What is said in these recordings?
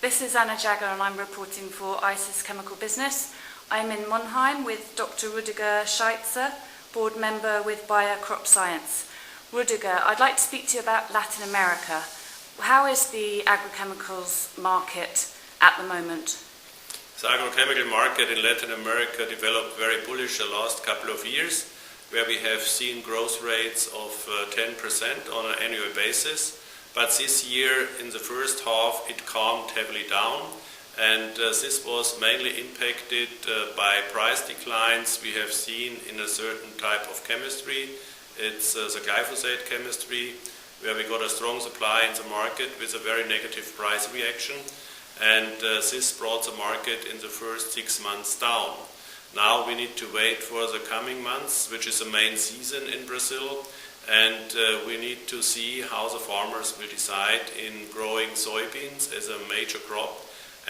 This is Anna Jagger and I'm reporting for ICIS Chemical Business. I'm in Monheim with Dr. Rudiger Scheitza, board member with Bayer CropScience. Rudiger, I'd like to speak to you about Latin America. How is the agrochemicals market at the moment? The agrochemical market in Latin America developed very bullish the last couple of years, where we have seen growth rates of 10% on an annual basis. But this year, in the first half, it calmed heavily down, and this was mainly impacted by price declines we have seen in a certain type of chemistry. It's the glyphosate chemistry, where we got a strong supply in the market with a very negative price reaction, and this brought the market in the first 6 months down. Now we need to wait for the coming months, which is the main season in Brazil, and we need to see how the farmers will decide in growing soybeans as a major crop,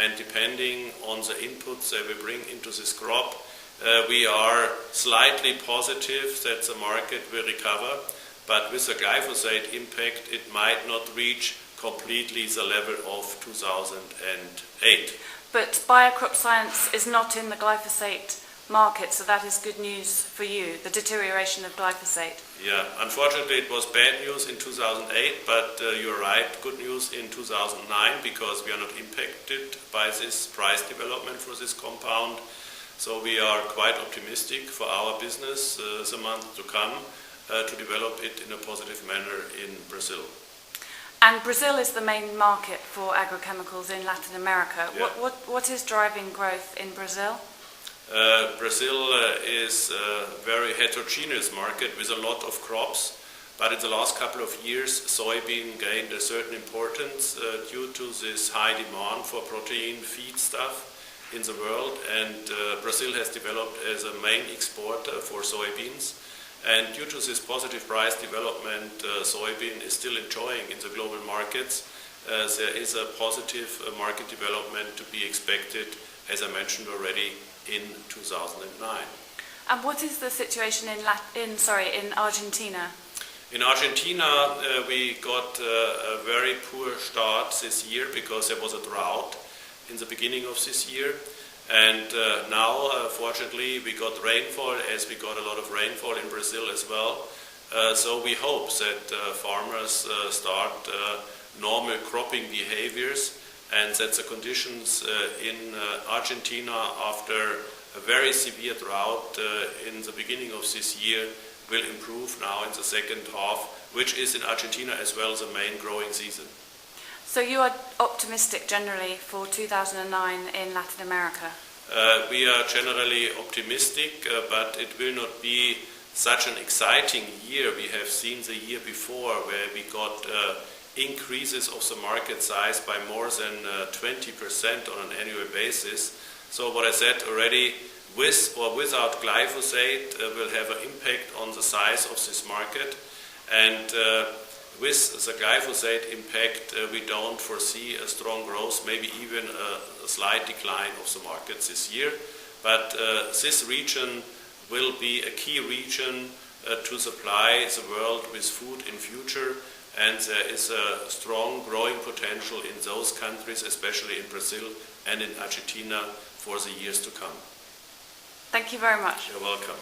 and depending on the inputs they will bring into this crop, we are slightly positive that the market will recover, but with the glyphosate impact it might not reach completely the level of 2008. But Bayer CropScience is not in the glyphosate market, so that is good news for you, the deterioration of glyphosate. Yeah, unfortunately it was bad news in 2008, but you're right, good news in 2009, because we are not impacted by this price development for this compound. So we are quite optimistic for our business the month to come to develop it in a positive manner in Brazil. And Brazil is the main market for agrochemicals in Latin America. Yeah. What is driving growth in Brazil? Brazil is a very heterogeneous market with a lot of crops, but in the last couple of years soybean gained a certain importance due to this high demand for protein feedstuff in the world, and Brazil has developed as a main exporter for soybeans, and due to this positive price development soybean is still enjoying in the global markets. There is a positive market development to be expected, as I mentioned already, in 2009. And what is the situation in Argentina? In Argentina, we got a very poor start this year because there was a drought in the beginning of this year, and now fortunately we got rainfall, as we got a lot of rainfall in Brazil as well. So we hope that farmers start normal cropping behaviors, and that the conditions in Argentina after a very severe drought in the beginning of this year will improve now in the second half, which is in Argentina as well the main growing season. So you are optimistic generally for 2009 in Latin America? We are generally optimistic, but it will not be such an exciting year we have seen the year before, where we got increases of the market size by more than 20% on an annual basis. So what I said already, with or without glyphosate will have an impact on the size of this market, and with the glyphosate impact we don't foresee a strong growth, maybe even a slight decline of the market this year. But this region will be a key region to supply the world with food in future, and there is a strong growing potential in those countries, especially in Brazil and in Argentina, for the years to come. Thank you very much. You're welcome.